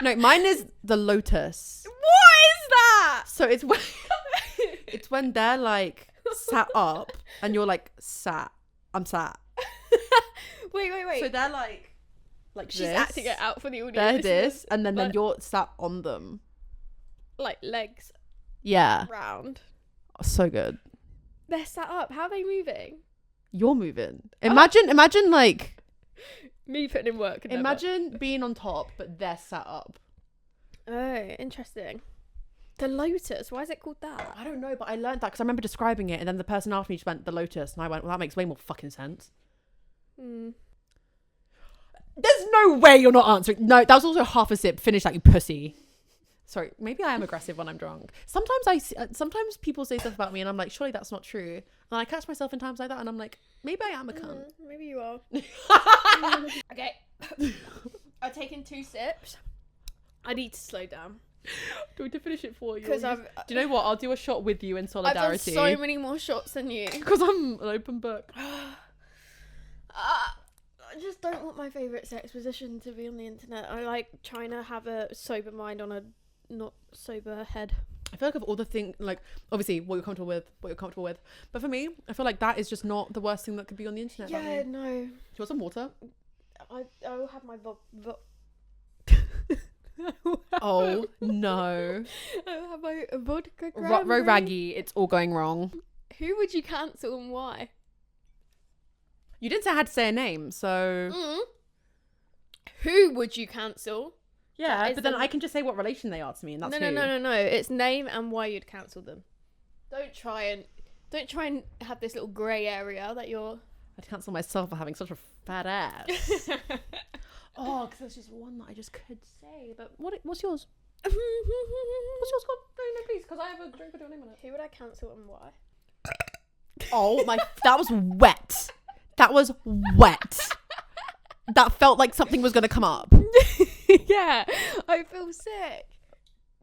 No, mine is the lotus. What is that? So it's when they're like sat up and you're like sat. I'm sat. Wait. So they're like She's this. acting it out for the audience. They're This this, is, and then like, you're sat on them. like legs Yeah. round. So good. They're sat up. How are they moving? You're moving. Imagine like Me putting in work. Never. imagine being on top, but they're sat up. Oh, interesting. The lotus. Why is it called that? I don't know, but I learned that because I remember describing it, and then the person after me just went the lotus, and I went, well, that makes way more fucking sense. There's no way you're not answering. No, that was also half a sip. Finish that, you pussy. Sorry, maybe I am aggressive when I'm drunk. Sometimes people say stuff about me, and I'm like, surely that's not true. And I catch myself in times like that, and I'm like, maybe I am a cunt. Maybe you are. Okay. I've taken 2 sips. I need to slow down. Do we to finish it for you? Because Do you know what? I'll do a shot with you in solidarity. I've done so many more shots than you. Because I'm an open book. I just don't want my favourite sex position to be on the internet. I like trying to have a sober mind on a not sober head. I feel like of all the things, like, obviously what you're comfortable with, but for me, I feel like that is just not the worst thing that could be on the internet. Yeah, no. Do you want some water? I will have my Oh no. I will have my vodka Raggy, it's all going wrong. Who would you cancel and why? You didn't say I had to say a name, so Who would you cancel? yeah, but then I can just say what relation they are to me, and that's No. It's name and why you'd cancel them. Don't try and have this little grey area that you're. I'd cancel myself for having such a fat ass. Oh, because there's just one that I just could say. But what's yours? What's yours called? No, please, because I have a drink with your name on it. Who would I cancel and why? Oh my! That was wet. That was wet. That felt like something was gonna come up. Yeah, I feel sick.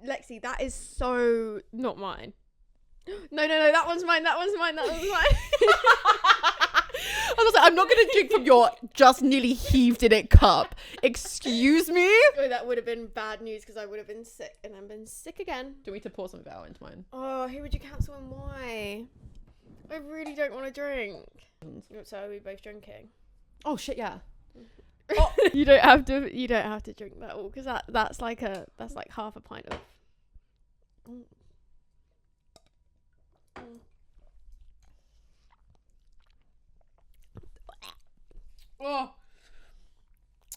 Lexie, that is so not mine. No, that one's mine. That one's mine. I was like, I'm not going to drink from your just nearly heaved in it cup. Excuse me? Oh, that would have been bad news because I would have been sick and I've been sick again. Do we need to pour something out into mine? Oh, who would you cancel and why? I really don't want to drink. So are we both drinking? Oh shit, yeah. Oh. You don't have to drink that all because that's like half a pint of. Oh,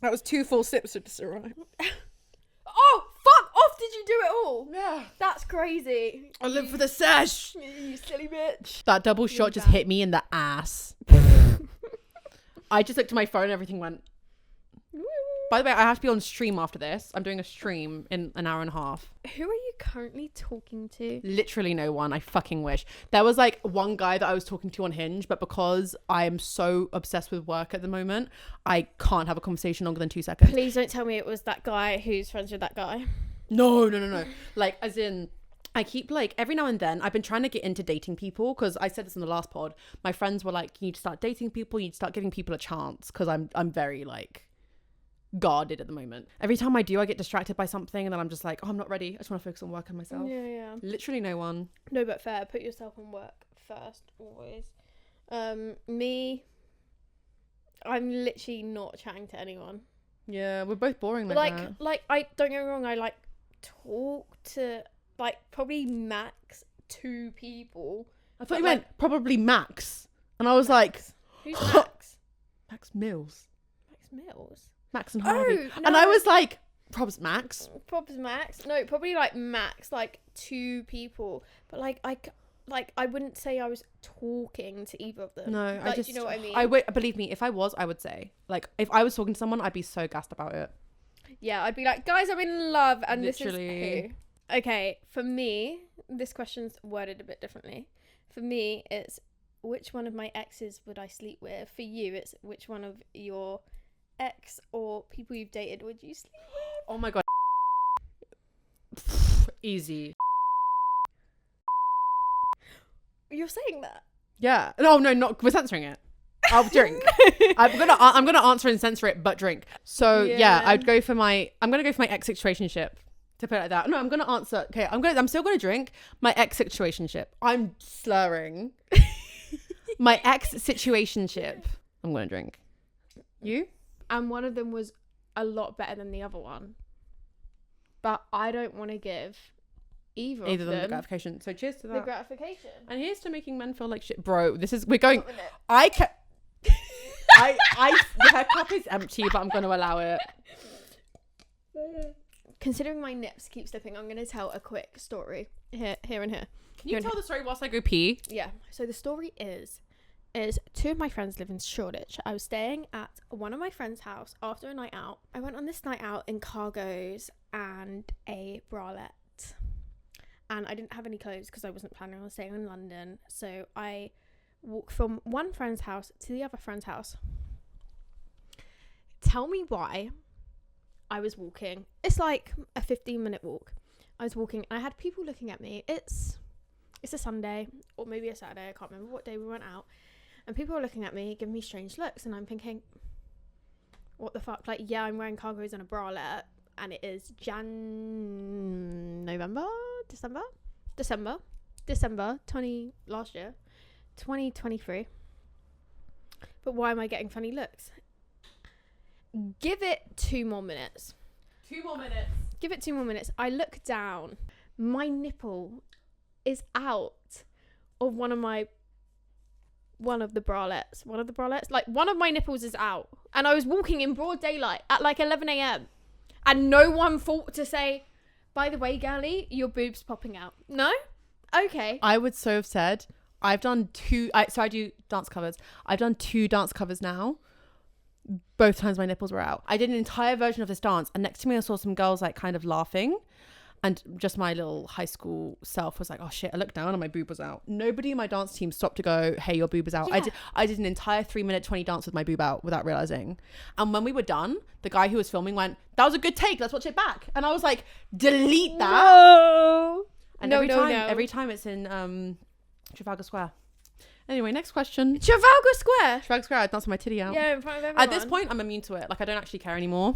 that was 2 full sips of this, right? Oh, fuck off! Did you you do it all? Yeah. That's crazy. I live for the sesh. You silly bitch. That double shot just hit me in the ass. I just looked at my phone and everything went. By the way, I have to be on stream after this. I'm doing a stream in an hour and a half. Who are you currently talking to? Literally no one. I fucking wish. There was like one guy that I was talking to on Hinge, but because I am so obsessed with work at the moment, I can't have a conversation longer than 2 seconds. Please don't tell me it was that guy who's friends with that guy. No. Like, as in, I keep like every now and then I've been trying to get into dating people because I said this in the last pod. My friends were like, you need to start dating people. You need to start giving people a chance because I'm very like guarded at the moment. Every time I do, I get distracted by something and then I'm just like, oh, I'm not ready. I just want to focus on work and myself. Yeah. Literally no one. No, but fair. Put yourself on work first, always. Me, I'm literally not chatting to anyone. Yeah, we're both boring like that. Like I don't get me wrong. I like talk to like probably max 2 people. I thought you meant probably Max, and I was Max. like, Who's Max? Max Mills. Max Mills. Max and Harvey. No. And I was like, probs Max. Probs Max. No, probably like max like 2 people. But like I wouldn't say I was talking to either of them. No, like, I just, you know what I mean? Believe me, if I was, I would say, like, if I was talking to someone, I'd be so gassed about it. Yeah, I'd be like, guys, I'm in love, and Literally. This is who. Okay, for me, this question's worded a bit differently. For me, it's which one of my exes would I sleep with? For you, it's which one of your ex or people you've dated would you sleep with? Oh my god. Easy. You're saying that? Yeah. No, we're censoring it. I'll drink. I'm gonna answer and censor it, but drink. So yeah, I'm gonna go for my ex situationship. To put it like that. No, I'm gonna answer. Okay, I'm still gonna drink my ex situationship. I'm slurring. My ex situationship. I'm gonna drink. You? And one of them was a lot better than the other one. But I don't want to give either of them the gratification. So cheers to that. The gratification. And here's to making men feel like shit. Bro, we're going. Her cup is empty, but I'm going to allow it. Considering my nips keep slipping, I'm going to tell a quick story here and here. Can you tell the story whilst I go pee? Yeah. So the story is 2 of my friends live in Shoreditch. I was staying at one of my friend's house after a night out. I went on this night out in cargos and a bralette. And I didn't have any clothes because I wasn't planning on staying in London. So I walked from one friend's house to the other friend's house. Tell me why I was walking. It's like a 15-minute walk. I was walking and I had people looking at me. It's a Sunday or maybe a Saturday. I can't remember what day we went out. And people were looking at me, giving me strange looks. And I'm thinking, what the fuck? Like, yeah, I'm wearing cargos and a bralette. And it is December 2023. But why am I getting funny looks? Give it 2 more minutes. 2 more minutes. Give it 2 more minutes. I look down. My nipple is out of one of the bralettes. Like, one of my nipples is out. And I was walking in broad daylight at like 11 a.m. And no one thought to say, by the way, girlie, your boob's popping out. No? Okay. I would so have said, I've done 2, so I do dance covers. I've done 2 dance covers now. Both times my nipples were out. I did an entire version of this dance and next to me I saw some girls like kind of laughing. And just my little high school self was like, oh shit, I looked down and my boob was out. Nobody in my dance team stopped to go, hey, your boob is out. Yeah. I did an entire 3-minute 20 dance with my boob out without realizing. And when we were done, the guy who was filming went, that was a good take, let's watch it back. And I was like, delete that. No. And every time it's in Trafalgar Square. Anyway, next question. Trafalgar Square. Trafalgar Square, I danced my titty out. Yeah, in front of everyone. At this point, I'm immune to it. Like, I don't actually care anymore.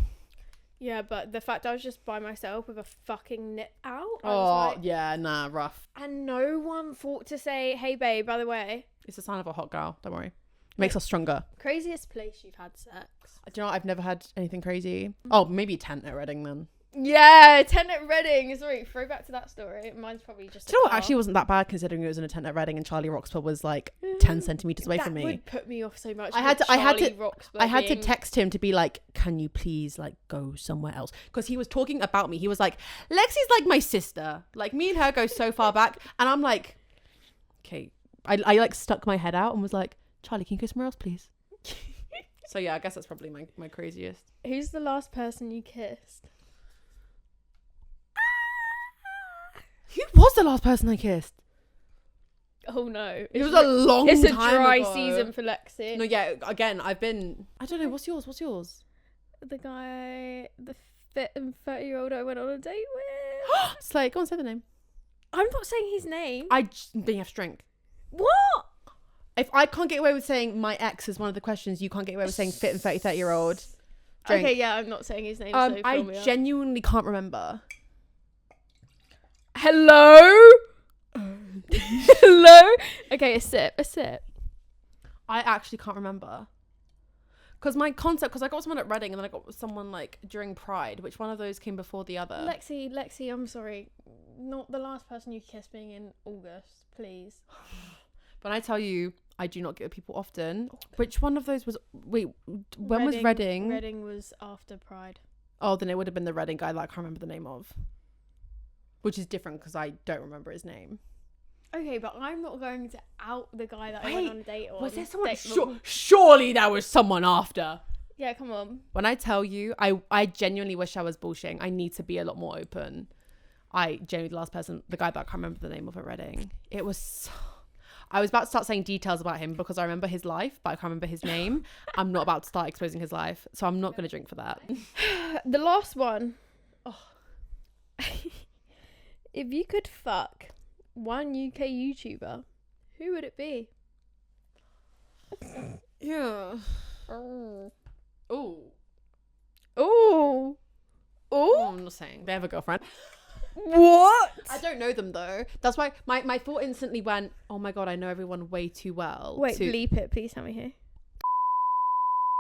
Yeah, but the fact I was just by myself with a fucking nip out. Yeah, nah, rough. And no one thought to say, hey, babe, by the way. It's a sign of a hot girl. Don't worry. It makes us stronger. Craziest place you've had sex? Do you know what? I've never had anything crazy. Oh, maybe tent at Reading then. Yeah, tent at Reading. Sorry, throw back to that story. Mine's probably just. Do you know what? Actually, wasn't that bad considering it was in a tent at Reading and Charlie Roxburgh was like 10 centimeters away from me. That would put me off so much. I had to text him to be like, can you please like go somewhere else? Because he was talking about me. He was like, Lexie's like my sister. Like me and her go so far back. And I'm like, okay. I like stuck my head out and was like, Charlie, can you go somewhere else, please? So yeah, I guess that's probably my craziest. Who's the last person you kissed? Who was the last person I kissed? Oh no. It was a long time ago. It's a dry season for Lexie. No, yeah, again, I don't know, what's yours? The guy, the fit and 30-year-old I went on a date with. Slay, go on, say the name. I'm not saying his name. Being have to drink. What? If I can't get away with saying my ex is one of the questions, you can't get away with saying fit and 30-year-old. Drink. Okay, yeah, I'm not saying his name. So I genuinely can't remember. Hello? Hello? Okay, a sip. I actually can't remember. Because I got someone at Reading and then I got someone like during Pride. Which one of those came before the other? Lexie, I'm sorry. Not the last person you kissed being in August, please. When I tell you, I do not get with people often. Which one of those was... Wait, when was Reading? Reading was after Pride. Oh, then it would have been the Reading guy that I can't remember the name of. Which is different because I don't remember his name. Okay, but I'm not going to out the guy that I went on a date on. Was there someone? Surely there was someone after. Yeah, come on. When I tell you, I genuinely wish I was bullshitting. I need to be a lot more open. I genuinely, the guy that I can't remember the name of at Reading. It was... I was about to start saying details about him because I remember his life, but I can't remember his name. I'm not about to start exposing his life, so I'm not going to drink for that. The last one. Oh. If you could fuck one UK YouTuber, who would it be? Yeah. Oh. I'm not saying. They have a girlfriend. What? I don't know them though. That's why my thought instantly went, oh my god, I know everyone way too well. Wait, bleep it. Please tell me who.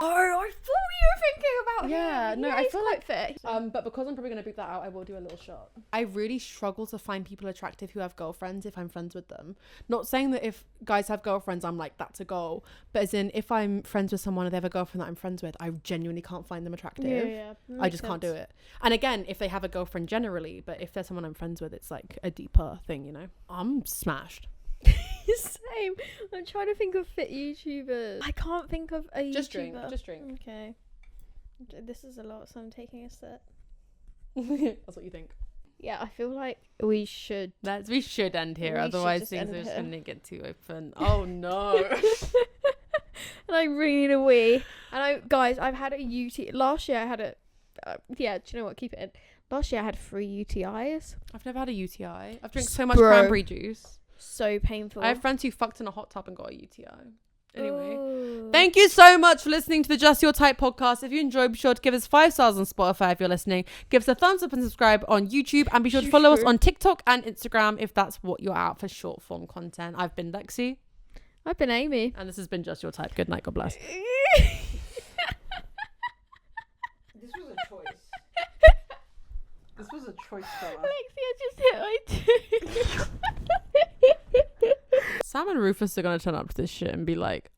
Oh, I thought you were thinking about him. Yeah, no, I feel like fit. But because I'm probably gonna beep that out, I will do a little shot. I really struggle to find people attractive who have girlfriends if I'm friends with them. Not saying that if guys have girlfriends, I'm like, that's a goal. But as in, if I'm friends with someone and they have a girlfriend that I'm friends with, I genuinely can't find them attractive. Yeah, I just can't do it. And again, if they have a girlfriend generally, but if there's someone I'm friends with, it's like a deeper thing, you know? I'm smashed. Same. I'm trying to think of fit YouTubers. I can't think of a Just YouTuber. Just drink. Okay. This is a lot, so I'm taking a sip. That's what you think. Yeah, I feel like we should end here. Otherwise things are just going to get too open. Oh no. And I really need a wee. And I've had a UTI. Last year I had a... do you know what? Keep it in. Last year I had 3 UTIs. I've never had a UTI. I've drank so much cranberry juice. So painful. I have friends who fucked in a hot tub and got a UTI. Anyway, Ooh. Thank you so much for listening to the Just Your Type podcast. If you enjoyed, be sure to give us 5 stars on Spotify if you're listening. Give us a thumbs up and subscribe on YouTube. And be sure to follow us on TikTok and Instagram if that's what you're out for short form content. I've been Lexie. I've been Amy. And this has been Just Your Type. Good night. God bless. This was a choice. This was a choice for us. Lexie, I just hit my tooth. Sam and Rufus are going to turn up to this shit and be like,